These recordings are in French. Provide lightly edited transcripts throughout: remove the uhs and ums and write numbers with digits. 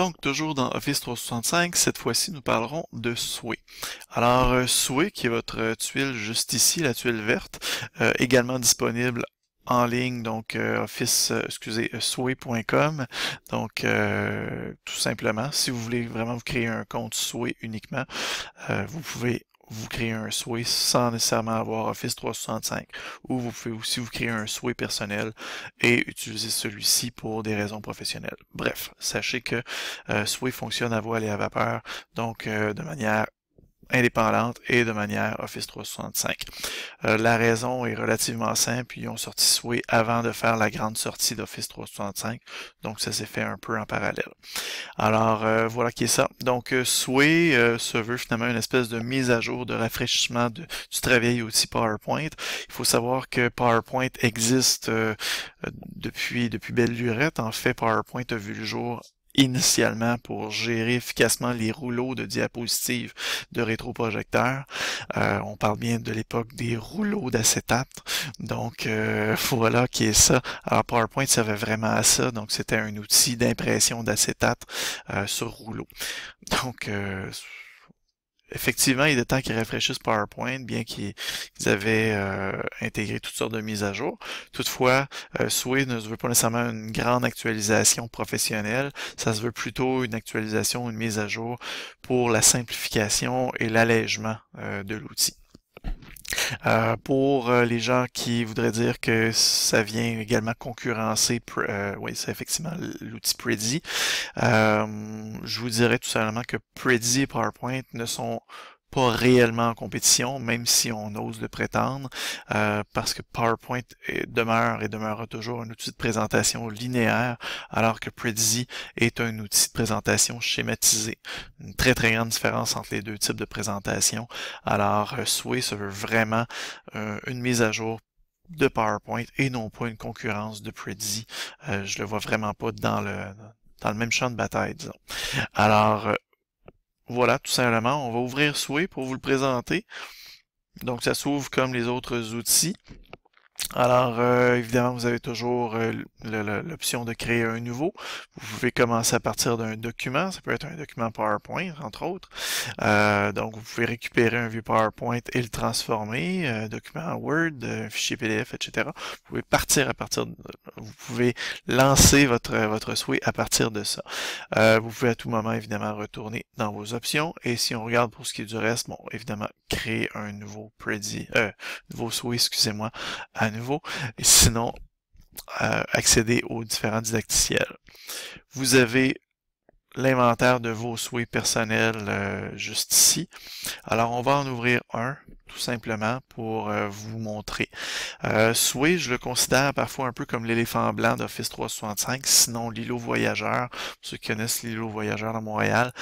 Donc, toujours dans Office 365, cette fois-ci, nous parlerons de Sway. Alors, Sway, qui est votre tuile juste ici, la tuile verte, également disponible en ligne, donc sway.com. Donc, tout simplement, si vous voulez vraiment vous créer un compte Sway uniquement, vous pouvez vous créer un Sway sans nécessairement avoir Office 365, ou vous pouvez aussi vous créer un Sway personnel et utiliser celui-ci pour des raisons professionnelles. Bref, sachez que Sway fonctionne à voile et à vapeur, donc de manière indépendante et de manière Office 365. La raison est relativement simple, ils ont sorti Sway avant de faire la grande sortie d'Office 365, donc ça s'est fait un peu en parallèle. Alors voilà qui est ça. Donc Sway se veut finalement une espèce de mise à jour, de rafraîchissement du travail outil PowerPoint. Il faut savoir que PowerPoint existe depuis belle lurette. En fait, PowerPoint a vu le jour initialement pour gérer efficacement les rouleaux de diapositives de rétroprojecteurs. On parle bien de l'époque des rouleaux d'acétate. Donc voilà qui est ça. Alors PowerPoint servait vraiment à ça. Donc c'était un outil d'impression d'acétate sur rouleau. Donc effectivement, il est temps qu'ils rafraîchissent PowerPoint, bien qu'ils avaient intégré toutes sortes de mises à jour. Toutefois, Sway ne se veut pas nécessairement une grande actualisation professionnelle, ça se veut plutôt une actualisation, une mise à jour pour la simplification et l'allègement de l'outil. Pour les gens qui voudraient dire que ça vient également concurrencer, oui, c'est effectivement l'outil Prezi. Je vous dirais tout simplement que Prezi et PowerPoint ne sont pas réellement en compétition, même si on ose le prétendre, parce que PowerPoint demeure et demeurera toujours un outil de présentation linéaire, alors que Prezi est un outil de présentation schématisé. Une très très grande différence entre les deux types de présentation. Alors, Sway se veut vraiment une mise à jour de PowerPoint et non pas une concurrence de Prezi. Je le vois vraiment pas dans le même champ de bataille, disons. Alors, voilà, tout simplement, on va ouvrir Sway pour vous le présenter. Donc, ça s'ouvre comme les autres outils. Alors, évidemment, vous avez toujours l'option de créer un nouveau. Vous pouvez commencer à partir d'un document. Ça peut être un document PowerPoint, entre autres. Donc, vous pouvez récupérer un vieux PowerPoint et le transformer, un document Word, un fichier PDF, etc. Vous pouvez partir à partir de... Vous pouvez lancer votre Sway à partir de ça. Vous pouvez à tout moment, évidemment, retourner dans vos options. Et si on regarde pour ce qui est du reste, bon, évidemment, créer un nouveau nouveau Sway, excusez-moi, à nouveau. Et sinon, accéder aux différents didacticiels. Vous avez l'inventaire de vos Sway personnels juste ici. Alors, on va en ouvrir un, tout simplement, pour vous montrer. Sway, je le considère parfois un peu comme l'éléphant blanc d'Office 365, sinon l'îlot voyageur. Pour ceux qui connaissent l'îlot voyageur à Montréal,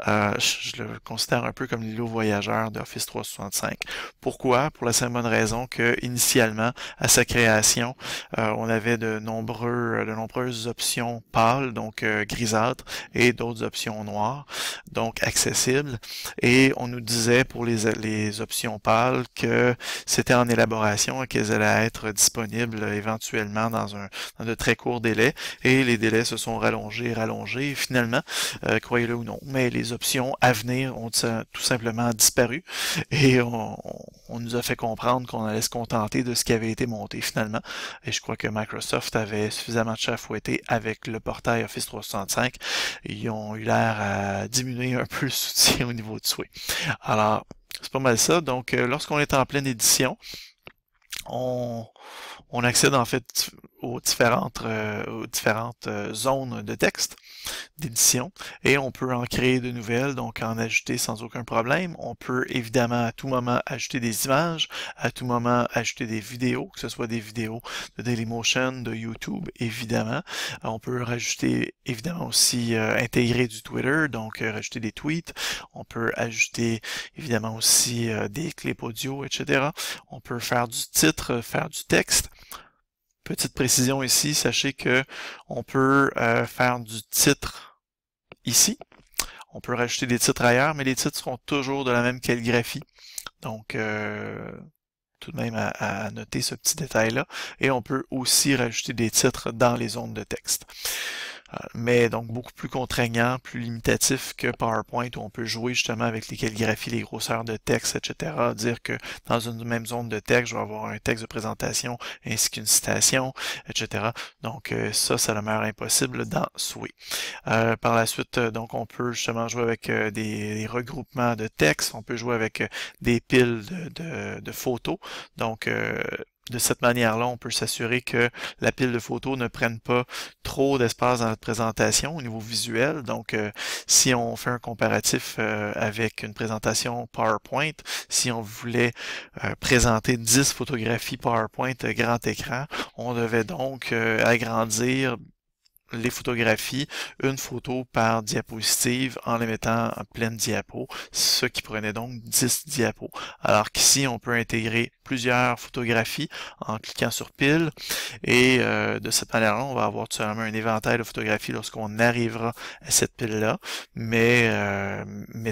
je le considère un peu comme l'îlot voyageur d'Office 365. Pourquoi? Pour la simple bonne raison que, initialement, à sa création, on avait de nombreuses options pâles, donc grisâtres, et d'autres options noires, donc accessibles. Et on nous disait pour les options pâles que c'était en élaboration et qu'elles allaient être disponibles éventuellement dans de très courts délais. Et les délais se sont rallongés, et finalement, croyez-le ou non, mais les options à venir ont tout simplement disparu et on nous a fait comprendre qu'on allait se contenter de ce qui avait été monté finalement. Et je crois que Microsoft avait suffisamment de chats à fouetter avec le portail Office 365. Ils ont eu l'air à diminuer un peu le soutien au niveau de Sway. Alors, c'est pas mal ça. Donc, lorsqu'on est en pleine édition, on accède en fait aux différentes zones de texte d'édition et on peut en créer de nouvelles, donc en ajouter sans aucun problème. On peut évidemment à tout moment ajouter des images, à tout moment ajouter des vidéos, que ce soit des vidéos de Dailymotion, de YouTube, évidemment. On peut rajouter évidemment aussi intégrer du Twitter, donc rajouter des tweets. On peut ajouter évidemment aussi des clips audio, etc. On peut faire du titre, faire du texte. Petite précision ici, sachez que on peut faire du titre ici. On peut rajouter des titres ailleurs, mais les titres seront toujours de la même calligraphie. Donc, tout de même à noter ce petit détail-là. Et on peut aussi rajouter des titres dans les zones de texte. mais donc beaucoup plus contraignant, plus limitatif que PowerPoint où on peut jouer justement avec les calligraphies, les grosseurs de texte, etc. Dire que dans une même zone de texte, je vais avoir un texte de présentation ainsi qu'une citation, etc. Donc ça demeure impossible dans Sway. Par la suite, donc on peut justement jouer avec des regroupements de texte, on peut jouer avec des piles de photos. Donc de cette manière-là, on peut s'assurer que la pile de photos ne prenne pas trop d'espace dans notre présentation au niveau visuel. Donc, si on fait un comparatif avec une présentation PowerPoint, si on voulait présenter 10 photographies PowerPoint grand écran, on devait donc agrandir les photographies, une photo par diapositive en les mettant en pleine diapo, ce qui prenait donc 10 diapos. Alors qu'ici, on peut intégrer plusieurs photographies en cliquant sur pile et de cette manière-là, on va avoir tout simplement un éventail de photographies lorsqu'on arrivera à cette pile-là, mais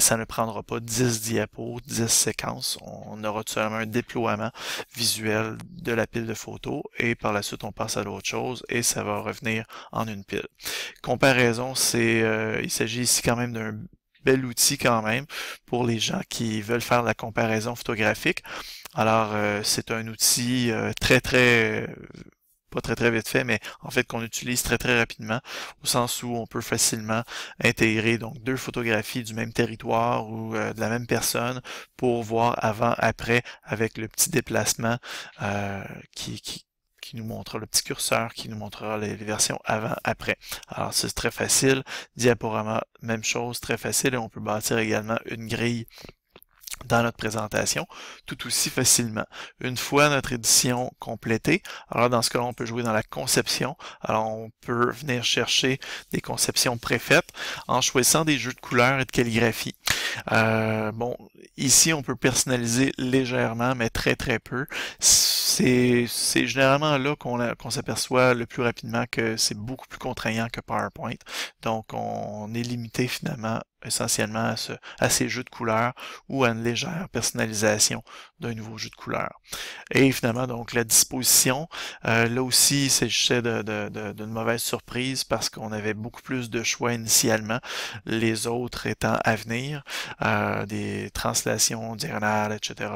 ça ne prendra pas 10 diapos, 10 séquences. On aura tout simplement un déploiement visuel de la pile de photos et par la suite, on passe à l'autre chose et ça va revenir en une pile. Comparaison, il s'agit ici quand même d'un bel outil quand même pour les gens qui veulent faire la comparaison photographique. Alors, c'est un outil pas très vite fait, mais en fait qu'on utilise très rapidement, au sens où on peut facilement intégrer donc deux photographies du même territoire ou de la même personne pour voir avant-après avec le petit déplacement qui nous montrera le petit curseur, qui nous montrera les versions avant-après. Alors c'est très facile. Diaporama, même chose, très facile. Et on peut bâtir également une grille dans notre présentation, tout aussi facilement. Une fois notre édition complétée, alors dans ce cas-là, on peut jouer dans la conception. Alors on peut venir chercher des conceptions préfaites en choisissant des jeux de couleurs et de calligraphie. Bon, ici on peut personnaliser légèrement, mais très peu. C'est généralement là qu'on s'aperçoit le plus rapidement que c'est beaucoup plus contraignant que PowerPoint. Donc on est limité finalement essentiellement à ces jeux de couleurs ou à une légère personnalisation d'un nouveau jeu de couleurs. Et finalement, donc la disposition, là aussi, il s'agissait d'une mauvaise surprise parce qu'on avait beaucoup plus de choix initialement, les autres étant à venir, des translations diagonales, etc.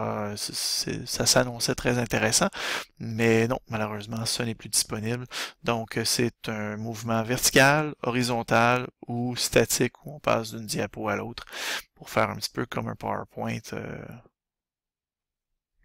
Ça s'annonçait très intéressant, mais non, malheureusement, ça n'est plus disponible. Donc, c'est un mouvement vertical, horizontal ou statique où on passe d'une diapo à l'autre pour faire un petit peu comme un PowerPoint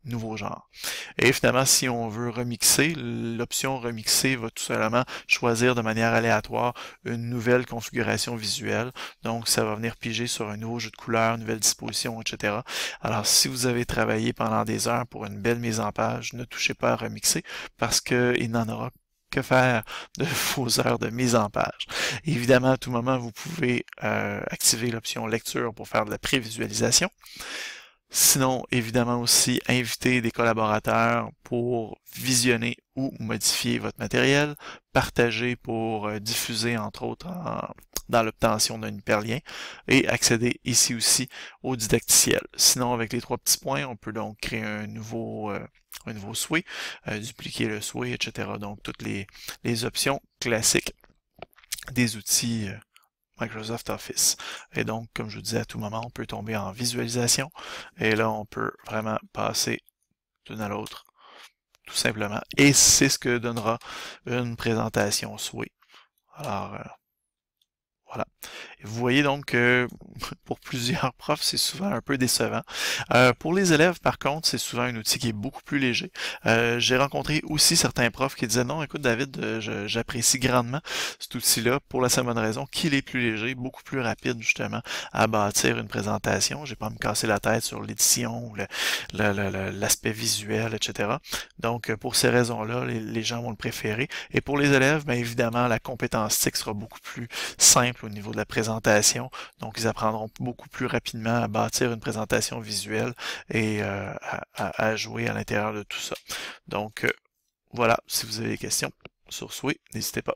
nouveau genre. Et finalement, si on veut remixer, l'option remixer va tout simplement choisir de manière aléatoire une nouvelle configuration visuelle. Donc, ça va venir piger sur un nouveau jeu de couleurs, nouvelle disposition, etc. Alors, si vous avez travaillé pendant des heures pour une belle mise en page, ne touchez pas à remixer parce qu'il n'en aura que faire de vos heures de mise en page. Évidemment, à tout moment, vous pouvez activer l'option lecture pour faire de la prévisualisation. Sinon, évidemment aussi, inviter des collaborateurs pour visionner ou modifier votre matériel, partager pour diffuser, entre autres, dans l'obtention d'un hyperlien, et accéder ici aussi au didacticiel. Sinon, avec les trois petits points, on peut donc créer un nouveau souhait, dupliquer le souhait, etc. Donc, toutes les options classiques des outils Microsoft Office. Et donc, comme je vous disais, à tout moment, on peut tomber en visualisation. Et là, on peut vraiment passer d'une à l'autre, tout simplement. Et c'est ce que donnera une présentation souhait. Alors, voilà. Et vous voyez donc que pour plusieurs profs, c'est souvent un peu décevant. Pour les élèves, par contre, c'est souvent un outil qui est beaucoup plus léger. J'ai rencontré aussi certains profs qui disaient non, écoute David, j'apprécie grandement cet outil-là pour la simple bonne raison qu'il est plus léger, beaucoup plus rapide justement à bâtir une présentation. J'ai pas à me casser la tête sur l'édition, l'aspect visuel, etc. Donc pour ces raisons-là, les gens vont le préférer. Et pour les élèves, bien évidemment, la compétence TIC sera beaucoup plus simple au niveau de la présentation. Donc, ils apprendront beaucoup plus rapidement à bâtir une présentation visuelle et à jouer à l'intérieur de tout ça. Donc, voilà, si vous avez des questions sur Sway, n'hésitez pas.